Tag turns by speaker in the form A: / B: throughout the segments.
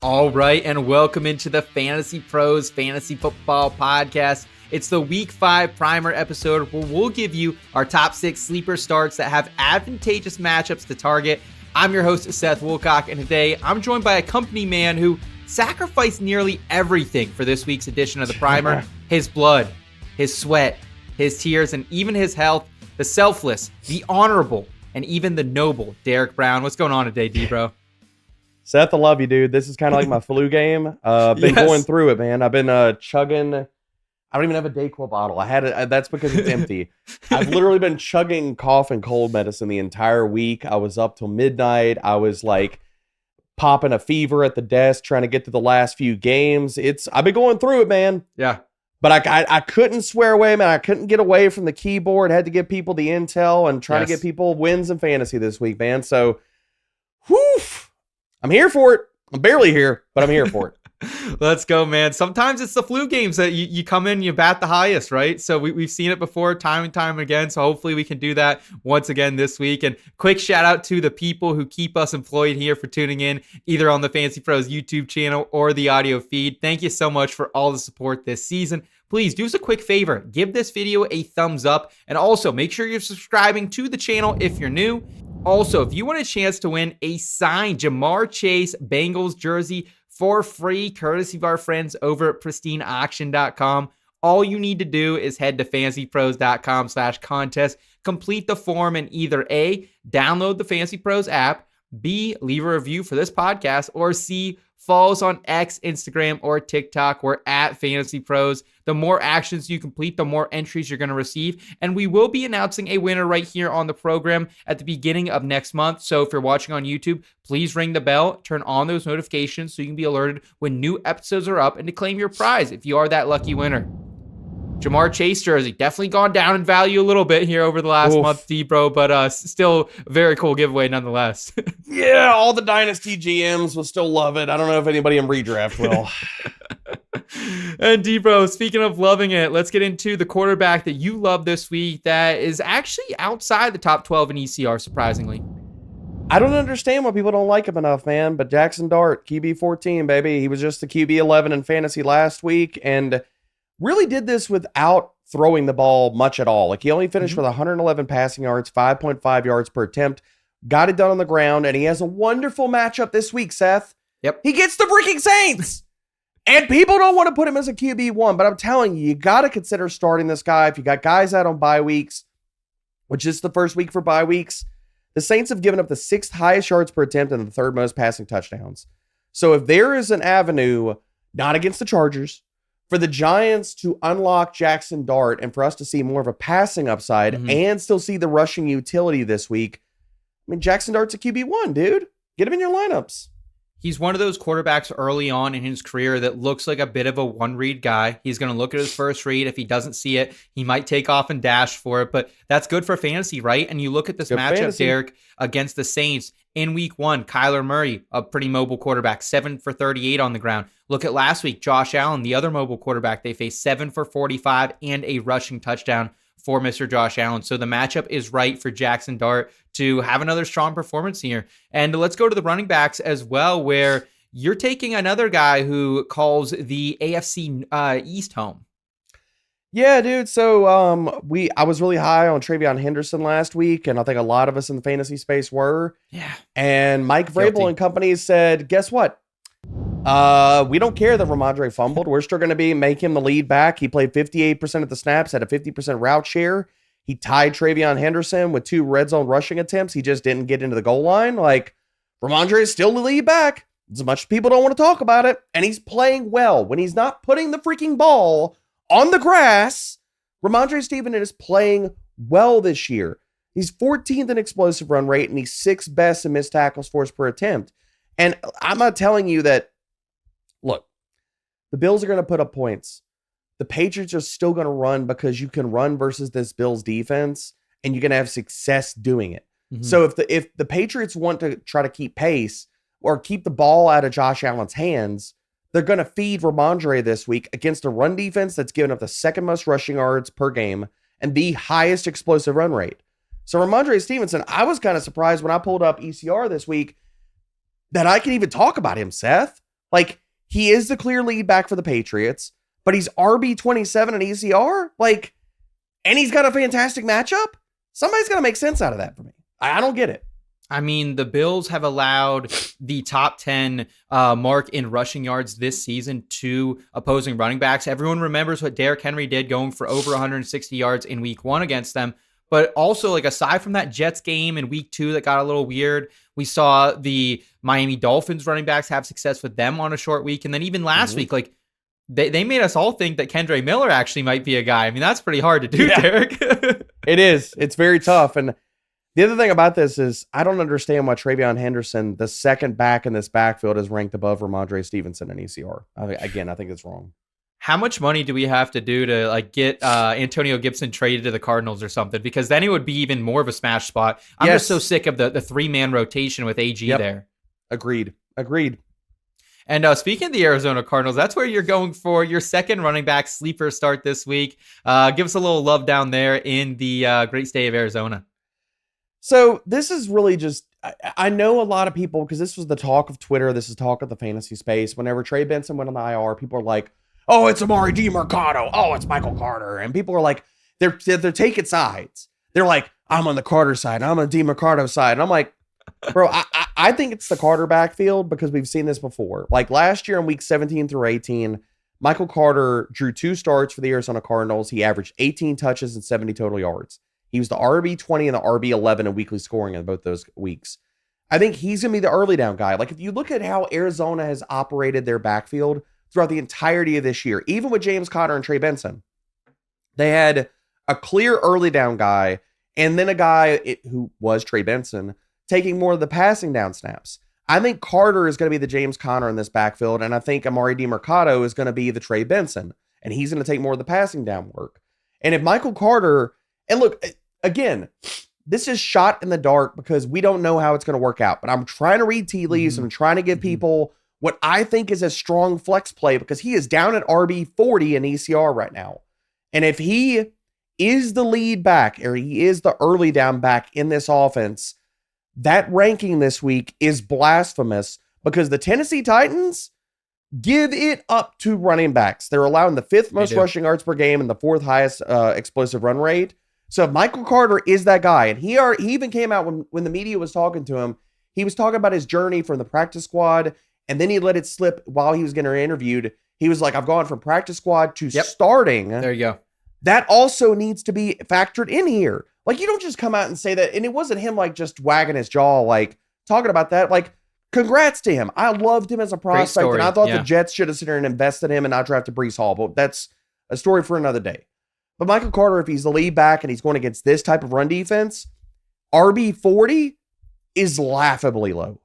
A: All right, and welcome into the Fantasy Pros Fantasy Football Podcast. It's the Week 5 primer episode where we'll give you our top 6 sleeper starts that have advantageous matchups to target. I'm your host, Seth Woolcock, and today I'm joined by a company man who sacrificed nearly everything for this week's edition of the primer. His blood, his sweat, his tears, and even his health. The selfless, the honorable, and even the noble Derek Brown. What's going on today, D-Bro?
B: Seth, I love you, dude. This is kind of like my flu game. Been going through it, man. I've been chugging. I don't even have a Dayquil bottle. I had it. That's because it's empty. I've literally been chugging cough and cold medicine the entire week. I was up till midnight. I was like popping a fever at the desk, trying to get to the last few games. I've been going through it, man.
A: Yeah.
B: But I couldn't swear away, man. I couldn't get away from the keyboard. Had to give people the intel and try to get people wins in fantasy this week, man. So, whew. I'm here for it. I'm barely here, but I'm here for it.
A: Let's go, man. Sometimes it's the flu games that you come in, you bat the highest, right? So we've seen it before time and time again. So hopefully we can do that once again this week. And quick shout out to the people who keep us employed here for tuning in either on the Fantasy Pros YouTube channel or the audio feed. Thank you so much for all the support this season. Please do us a quick favor. Give this video a thumbs up. And also make sure you're subscribing to the channel if you're new. Also, if you want a chance to win a signed Jamar Chase Bengals jersey for free, courtesy of our friends over at pristineauction.com, all you need to do is head to fantasypros.com/contest, complete the form, and either A, download the Fantasy Pros app, B, leave a review for this podcast, or C, follow us on X, Instagram, or TikTok. We're at Fantasy Pros. The more actions you complete, the more entries you're going to receive. And we will be announcing a winner right here on the program at the beginning of next month. So if you're watching on YouTube, please ring the bell, turn on those notifications so you can be alerted when new episodes are up and to claim your prize if you are that lucky winner. Jamar Chase jersey, definitely gone down in value a little bit here over the last month, D-Bro, but still a very cool giveaway nonetheless.
B: Yeah, all the Dynasty GMs will still love it. I don't know if anybody in redraft will.
A: And D-Bro, speaking of loving it, let's get into the quarterback that you love this week that is actually outside the top 12 in ECR, surprisingly.
B: I don't understand why people don't like him enough, man, but Jaxson Dart, QB 14, baby. He was just the QB 11 in fantasy last week, and really did this without throwing the ball much at all. Like, he only finished with 111 passing yards, 5.5 yards per attempt, got it done on the ground, and he has a wonderful matchup this week, Seth.
A: Yep.
B: He gets the freaking Saints! And people don't want to put him as a QB1, but I'm telling you, you got to consider starting this guy. If you got guys out on bye weeks, which is the first week for bye weeks, the Saints have given up the 6th highest yards per attempt and the 3rd most passing touchdowns. So if there is an avenue, not against the Chargers, for the Giants to unlock Jaxson Dart and for us to see more of a passing upside and still see the rushing utility this week, I mean, Jaxson Dart's a QB1, dude. Get him in your lineups.
A: He's one of those quarterbacks early on in his career that looks like a bit of a one-read guy. He's going to look at his first read. If he doesn't see it, he might take off and dash for it, but that's good for fantasy, right? And you look at this matchup, fantasy, Derek, against the Saints in week 1, Kyler Murray, a pretty mobile quarterback, 7 for 38 on the ground. Look at last week, Josh Allen, the other mobile quarterback they faced, 7 for 45 and a rushing touchdown for Mr. Josh Allen. So the matchup is right for Jaxson Dart to have another strong performance here. And let's go to the running backs as well, where you're taking another guy who calls the AFC East home.
B: Yeah, dude. So I was really high on TreVeyon Henderson last week, and I think a lot of us in the fantasy space were.
A: Yeah.
B: And Mike Vrabel and company said, guess what? We don't care that Rhamondre fumbled. We're still going to make him the lead back. He played 58% of the snaps, had a 50% route share. He tied TreVeyon Henderson with 2 red zone rushing attempts. He just didn't get into the goal line. Like, Rhamondre is still the lead back. As much as people don't want to talk about it. And he's playing well. When he's not putting the freaking ball on the grass, Rhamondre Stevenson is playing well this year. He's 14th in explosive run rate, and he's 6th best in missed tackles forced per attempt. And I'm not telling you that, look, the Bills are going to put up points. The Patriots are still going to run because you can run versus this Bills defense, and you're going to have success doing it. Mm-hmm. So if the Patriots want to try to keep pace or keep the ball out of Josh Allen's hands, they're going to feed Rhamondre this week against a run defense that's given up the 2nd most rushing yards per game and the highest explosive run rate. So Rhamondre Stevenson, I was kind of surprised when I pulled up ECR this week that I can even talk about him, Seth. Like, he is the clear lead back for the Patriots, but he's RB27 in ECR. Like, and he's got a fantastic matchup. Somebody's got to make sense out of that for me. I don't get it.
A: I mean, the Bills have allowed the top 10 mark in rushing yards this season to opposing running backs. Everyone remembers what Derrick Henry did, going for over 160 yards in week 1 against them. But also, like, aside from that Jets game in week 2 that got a little weird, we saw the Miami Dolphins running backs have success with them on a short week. And then even last week, like, they made us all think that Kendre Miller actually might be a guy. I mean, that's pretty hard to do, Derek.
B: It is. It's very tough. And the other thing about this is I don't understand why Travion Henderson, the second back in this backfield, is ranked above Rhamondre Stevenson in ECR. I think it's wrong.
A: How much money do we have to do to like get Antonio Gibson traded to the Cardinals or something? Because then it would be even more of a smash spot. I'm just so sick of the 3-man rotation with AG there.
B: Agreed.
A: And speaking of the Arizona Cardinals, that's where you're going for your second running back sleeper start this week. Give us a little love down there in the great state of Arizona.
B: So this is really just, I know a lot of people, because this was the talk of Twitter, this is talk of the fantasy space. Whenever Trey Benson went on the IR, people are like, oh, it's Amari DiMercado. Oh, it's Michael Carter. And people are like, they're taking sides. They're like, I'm on the Carter side. I'm on the DiMercado side. And I'm like, bro, I think it's the Carter backfield because we've seen this before. Like last year in week 17 through 18, Michael Carter drew 2 starts for the Arizona Cardinals. He averaged 18 touches and 70 total yards. He was the RB20 and the RB11 in weekly scoring in both those weeks. I think he's going to be the early down guy. Like if you look at how Arizona has operated their backfield throughout the entirety of this year, even with James Conner and Trey Benson, they had a clear early down guy and then a guy who was Trey Benson taking more of the passing down snaps. I think Carter is going to be the James Conner in this backfield, and I think Amari DiMercado is going to be the Trey Benson, and he's going to take more of the passing down work. And if Michael Carter, and look, again, this is shot in the dark because we don't know how it's going to work out, but I'm trying to read tea leaves and I'm trying to give people what I think is a strong flex play because he is down at RB40 in ECR right now. And if he is the lead back or he is the early down back in this offense, that ranking this week is blasphemous because the Tennessee Titans give it up to running backs. They're allowing the 5th most rushing yards per game and the 4th highest explosive run rate. So if Michael Carter is that guy, and he even came out when the media was talking to him, he was talking about his journey from the practice squad, and then he let it slip while he was getting interviewed. He was like, I've gone from practice squad to starting.
A: There you go.
B: That also needs to be factored in here. Like, you don't just come out and say that, and it wasn't him, like, just wagging his jaw, like, talking about that. Like, congrats to him. I loved him as a prospect, and I thought the Jets should have sat there and invested in him and not drafted Breece Hall, but that's a story for another day. But Michael Carter, if he's the lead back and he's going against this type of run defense, RB40 is laughably low.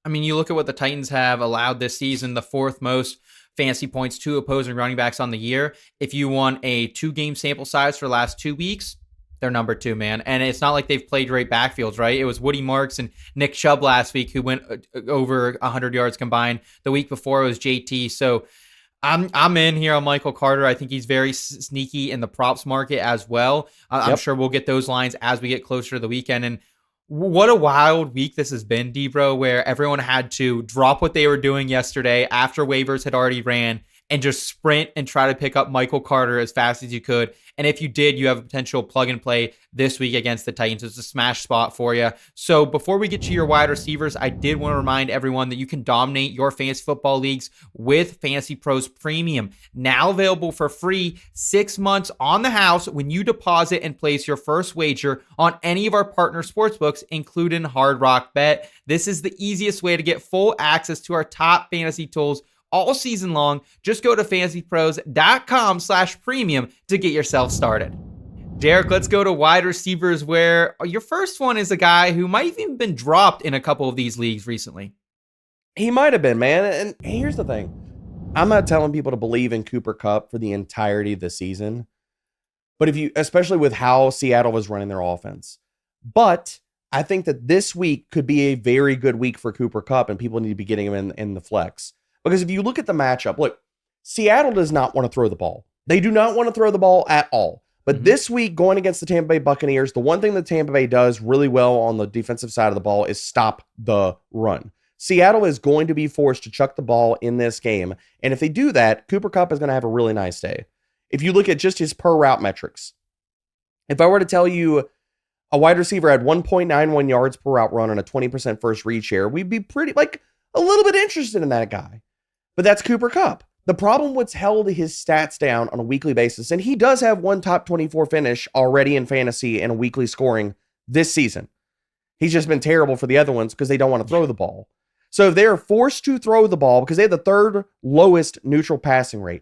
A: I mean, you look at what the Titans have allowed this season, the 4th most fantasy points to opposing running backs on the year. If you want a 2-game sample size for the last 2 weeks, they're number 2, man. And it's not like they've played great backfields, right? It was Woody Marks and Nick Chubb last week who went over 100 yards combined. The week before it was JT. So I'm in here on Michael Carter. I think he's very sneaky in the props market as well. I'm sure we'll get those lines as we get closer to the weekend. And what a wild week this has been, D-Bro, where everyone had to drop what they were doing yesterday after waivers had already ran and just sprint and try to pick up Michael Carter as fast as you could. And if you did, you have a potential plug and play this week against the Titans. It's a smash spot for you. So before we get to your wide receivers, I did want to remind everyone that you can dominate your fantasy football leagues with FantasyPros Premium. Now available for free 6 months on the house when you deposit and place your first wager on any of our partner sportsbooks, including Hard Rock Bet. This is the easiest way to get full access to our top fantasy tools all season long. Just go to fantasypros.com/premium to get yourself started. Derek, let's go to wide receivers, where your first one is a guy who might have even been dropped in a couple of these leagues recently.
B: He might have been, man. And here's the thing. I'm not telling people to believe in Cooper Kupp for the entirety of the season, but especially with how Seattle was running their offense. But I think that this week could be a very good week for Cooper Kupp, and people need to be getting him in the flex. Because if you look at the matchup, look, Seattle does not want to throw the ball. They do not want to throw the ball at all. But this week, going against the Tampa Bay Buccaneers, the one thing that Tampa Bay does really well on the defensive side of the ball is stop the run. Seattle is going to be forced to chuck the ball in this game. And if they do that, Cooper Kupp is going to have a really nice day. If you look at just his per route metrics, if I were to tell you a wide receiver had 1.91 yards per route run on a 20% first read share, we'd be pretty, like, a little bit interested in that guy. But that's Cooper Kupp. The problem what's held his stats down on a weekly basis, and he does have one top 24 finish already in fantasy and a weekly scoring this season. He's just been terrible for the other ones because they don't want to throw the ball. So if they are forced to throw the ball, because they have the third lowest neutral passing rate,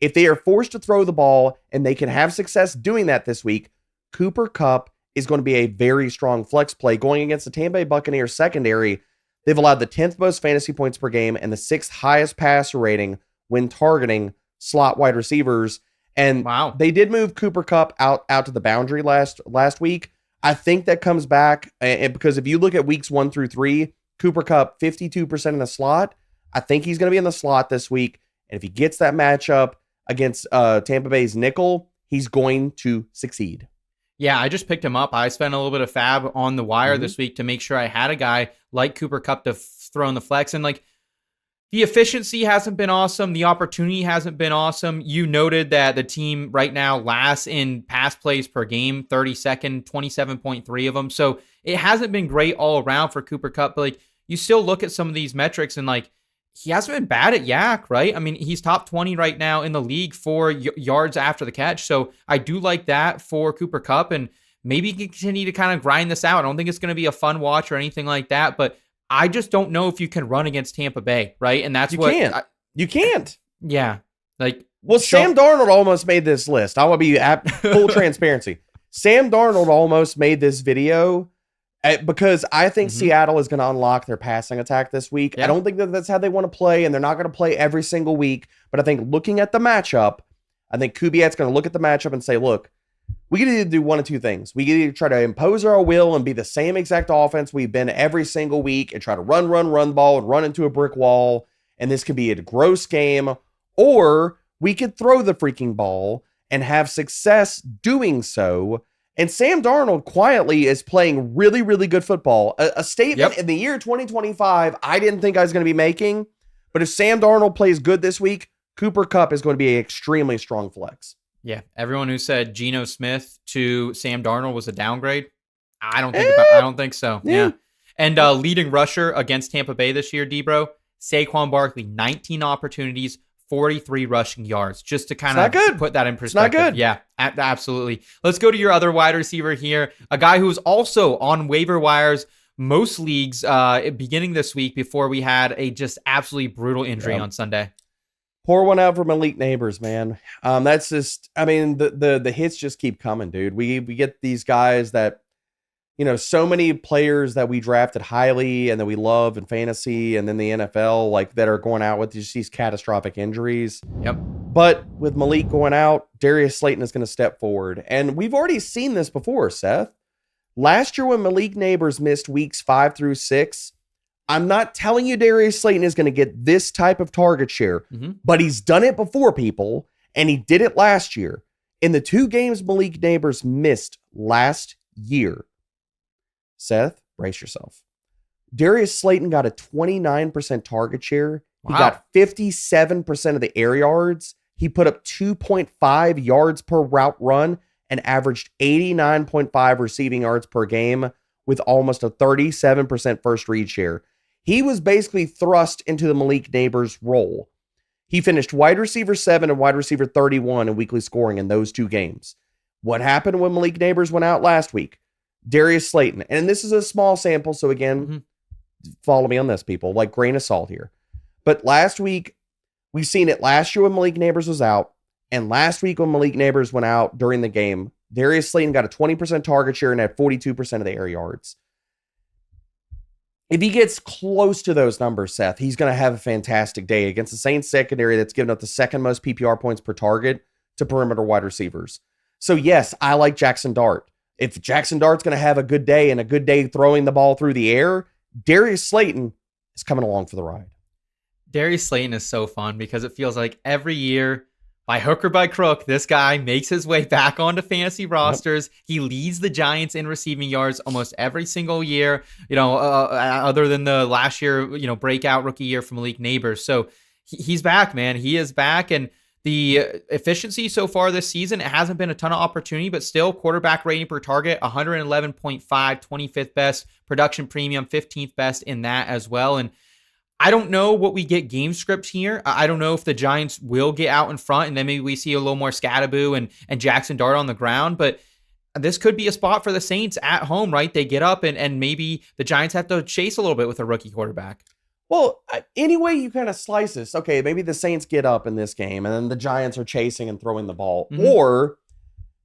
B: if they are forced to throw the ball and they can have success doing that this week, Cooper Kupp is going to be a very strong flex play going against the Tampa Bay Buccaneers secondary. They've allowed the 10th most fantasy points per game and the 6th highest passer rating when targeting slot wide receivers. And they did move Cooper Kupp out to the boundary last week. I think that comes back, and because if you look at weeks 1 through 3, Cooper Kupp 52% in the slot. I think he's going to be in the slot this week. And if he gets that matchup against Tampa Bay's nickel, he's going to succeed.
A: Yeah, I just picked him up. I spent a little bit of fab on the wire this week to make sure I had a guy like Cooper Kupp to throw in the flex. And like, the efficiency hasn't been awesome. The opportunity hasn't been awesome. You noted that the team right now lasts in pass plays per game, 32nd, 27.3 of them. So it hasn't been great all around for Cooper Kupp. But like, you still look at some of these metrics and like, he hasn't been bad at yak, right? I mean, he's top 20 right now in the league for yards after the catch. So I do like that for Cooper Kupp, and maybe he can continue to kind of grind this out. I don't think it's going to be a fun watch or anything like that, but I just don't know if you can run against Tampa Bay, right? And that's
B: you can't.
A: Yeah. Like,
B: well, Sam Darnold almost made this list. I want to be at full transparency. Sam Darnold almost made this video because I think Seattle is going to unlock their passing attack this week. I don't think that's how they want to play, and they're not going to play every single week. But I think looking at the matchup, I think Kubiak's going to look at the matchup and say, look, we can either do one of two things. We can either try to impose our will and be the same exact offense we've been every single week and try to run the ball and run into a brick wall, and this could be a gross game, or we could throw the freaking ball and have success doing so. And Sam Darnold quietly is playing really, really good football. A statement in the year 2025 I didn't think I was going to be making, but if Sam Darnold plays good this week, Cooper Kupp is going to be an extremely strong flex.
A: Yeah, everyone who said Geno Smith to Sam Darnold was a downgrade, I don't think so. Yeah. And leading rusher against Tampa Bay this year, Debro, Saquon Barkley, 19 opportunities, 43 rushing yards, just to kind of put that in perspective.
B: It's not good.
A: Yeah, absolutely. Let's go to your other wide receiver here, a guy who's also on waiver wires most leagues beginning this week before we had a just absolutely brutal injury on Sunday.
B: Pour one out for Malik Neighbors, man. That's just, I mean, the hits just keep coming, dude. We get these guys that, you know, so many players that we drafted highly and that we love in fantasy and then the NFL, like, that are going out with just these catastrophic injuries.
A: Yep.
B: But with Malik going out, Darius Slayton is going to step forward. And we've already seen this before, Seth. Last year when Malik Neighbors missed weeks 5 through 6, I'm not telling you Darius Slayton is going to get this type of target share, but he's done it before, people, and he did it last year. In the 2 games Malik Neighbors missed last year, Seth, brace yourself. Darius Slayton got a 29% target share. He got 57% of the air yards. He put up 2.5 yards per route run and averaged 89.5 receiving yards per game with almost a 37% first read share. He was basically thrust into the Malik Neighbors role. He finished wide receiver 7 and wide receiver 31 in weekly scoring in those 2 games. What happened when Malik Neighbors went out last week? Darius Slayton, and this is a small sample, so again, follow me on this, people, like grain of salt here. But last week, we've seen it last year when Malik Neighbors was out, and last week when Malik Neighbors went out during the game, Darius Slayton got a 20% target share and had 42% of the air yards. If he gets close to those numbers, Seth, he's going to have a fantastic day against the Saints secondary that's given up the second most PPR points per target to perimeter wide receivers. So yes, I like Jaxson Dart. If Jaxson Dart's going to have a good day and a good day throwing the ball through the air, Darius Slayton is coming along for the ride.
A: Darius Slayton is so fun because it feels like every year By hook or by crook, this guy makes his way back onto fantasy rosters. Yep. He leads the Giants in receiving yards almost every single year, other than the last year, breakout rookie year from Malik Neighbors. So he's back, man. He is back. And the efficiency so far this season, it hasn't been a ton of opportunity, but still quarterback rating per target, 111.5, 25th best, production premium, 15th best in that as well. And I don't know what we get game script here. I don't know if the Giants will get out in front and then maybe we see a little more Scattaboo and Jaxson Dart on the ground. But this could be a spot for the Saints at home, right? They get up and maybe the Giants have to chase a little bit with a rookie quarterback.
B: Well, anyway, you kind of slice this. Okay, maybe the Saints get up in this game and then the Giants are chasing and throwing the ball. Mm-hmm. Or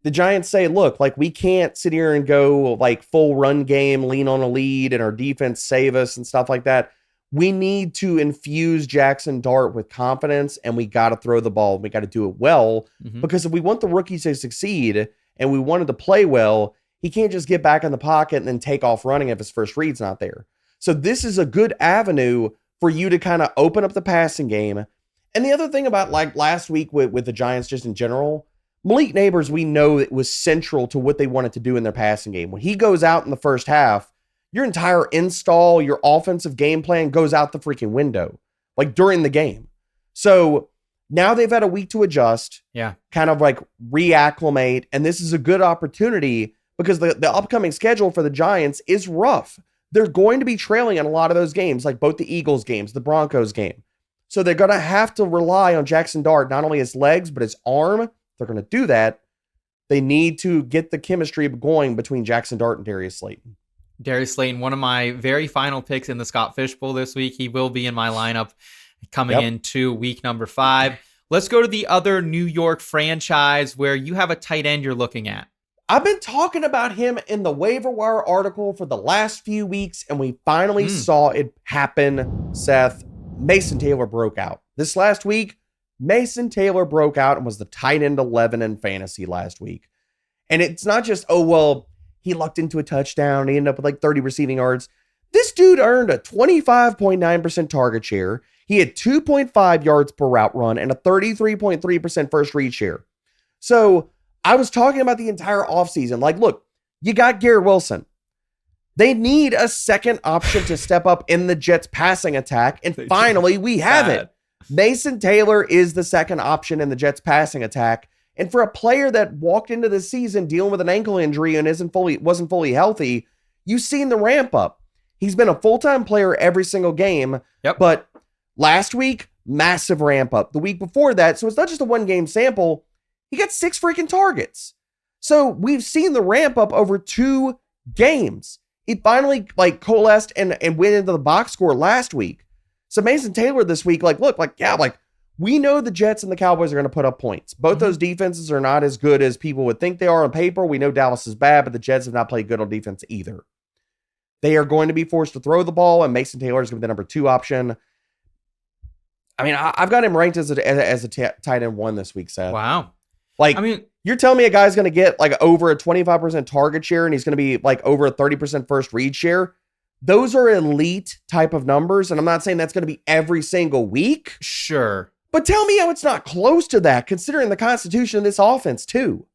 B: the Giants say, look, like we can't sit here and go like full run game, lean on a lead and our defense save us and stuff like that. We need to infuse Jaxson Dart with confidence and we got to throw the ball. We got to do it well because if we want the rookie to succeed and we wanted to play well, he can't just get back in the pocket and then take off running if his first read's not there. So this is a good avenue for you to kind of open up the passing game. And the other thing about like last week with the Giants just in general, Malik Neighbors, we know it was central to what they wanted to do in their passing game. When he goes out in the first half, your entire install, your offensive game plan goes out the freaking window, like during the game. So now they've had a week to adjust, kind of like reacclimate. And this is a good opportunity because the upcoming schedule for the Giants is rough. They're going to be trailing in a lot of those games, like both the Eagles games, the Broncos game. So they're going to have to rely on Jaxson Dart, not only his legs, but his arm. They're going to do that. They need to get the chemistry going between Jaxson Dart and Darius Slayton.
A: Darius Slayton, one of my very final picks in the Scott Fish Bowl this week. He will be in my lineup coming into week number 5. Let's go to the other New York franchise where you have a tight end you're looking at.
B: I've been talking about him in the waiver wire article for the last few weeks, and we finally saw it happen, Seth. Mason Taylor broke out. This last week, Mason Taylor broke out and was the tight end 11 in fantasy last week. And it's not just, he lucked into a touchdown. He ended up with like 30 receiving yards. This dude earned a 25.9% target share. He had 2.5 yards per route run and a 33.3% first read share. So I was talking about the entire offseason. Like, look, you got Garrett Wilson. They need a second option to step up in the Jets passing attack. And finally, we have it. Mason Taylor is the second option in the Jets passing attack. And for a player that walked into the season dealing with an ankle injury and wasn't fully healthy, you've seen the ramp up. He's been a full-time player every single game. But last week, massive ramp up. The week before that, so it's not just a one-game sample, he got 6 freaking targets. So we've seen the ramp up over 2 games. He finally coalesced and went into the box score last week. So Mason Taylor this week, we know the Jets and the Cowboys are going to put up points. Both those defenses are not as good as people would think they are on paper. We know Dallas is bad, but the Jets have not played good on defense either. They are going to be forced to throw the ball, and Mason Taylor is going to be the number 2 option. I mean, I've got him ranked as a tight end 1 this week, Seth.
A: Wow.
B: You're telling me a guy's going to get over a 25% target share and he's going to be over a 30% first read share? Those are elite type of numbers, and I'm not saying that's going to be every single week.
A: Sure.
B: But tell me how it's not close to that, considering the constitution of this offense, too.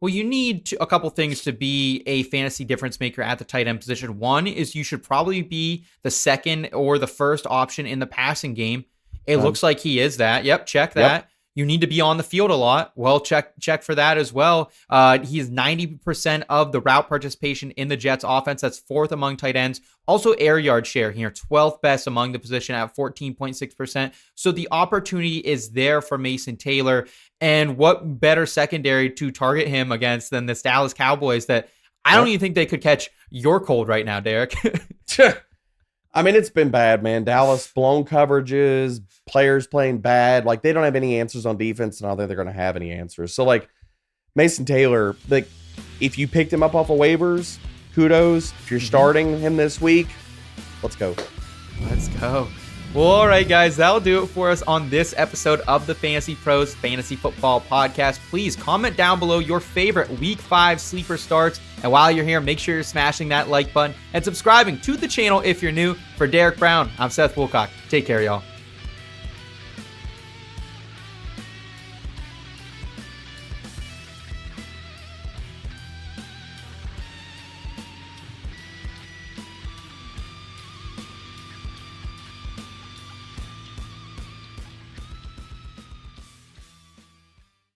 A: Well, you need a couple things to be a fantasy difference maker at the tight end position. One is you should probably be the second or the first option in the passing game. It looks like he is that. Yep, check that. Yep. You need to be on the field a lot. Well, check for that as well. He is 90% of the route participation in the Jets offense. That's 4th among tight ends. Also air yard share here, 12th best among the position at 14.6%. So the opportunity is there for Mason Taylor. And what better secondary to target him against than the Dallas Cowboys that I don't even think they could catch your cold right now, Derek.
B: I mean, it's been bad, man. Dallas blown coverages, players playing bad. They don't have any answers on defense, and I don't think they're going to have any answers. So, Mason Taylor, if you picked him up off of waivers, kudos. If you're starting him this week, let's go.
A: Let's go. Well, all right, guys, that'll do it for us on this episode of the Fantasy Pros Fantasy Football Podcast. Please comment down below your favorite Week 5 sleeper starts. And while you're here, make sure you're smashing that like button and subscribing to the channel if you're new. For Derek Brown, I'm Seth Woolcock. Take care, y'all.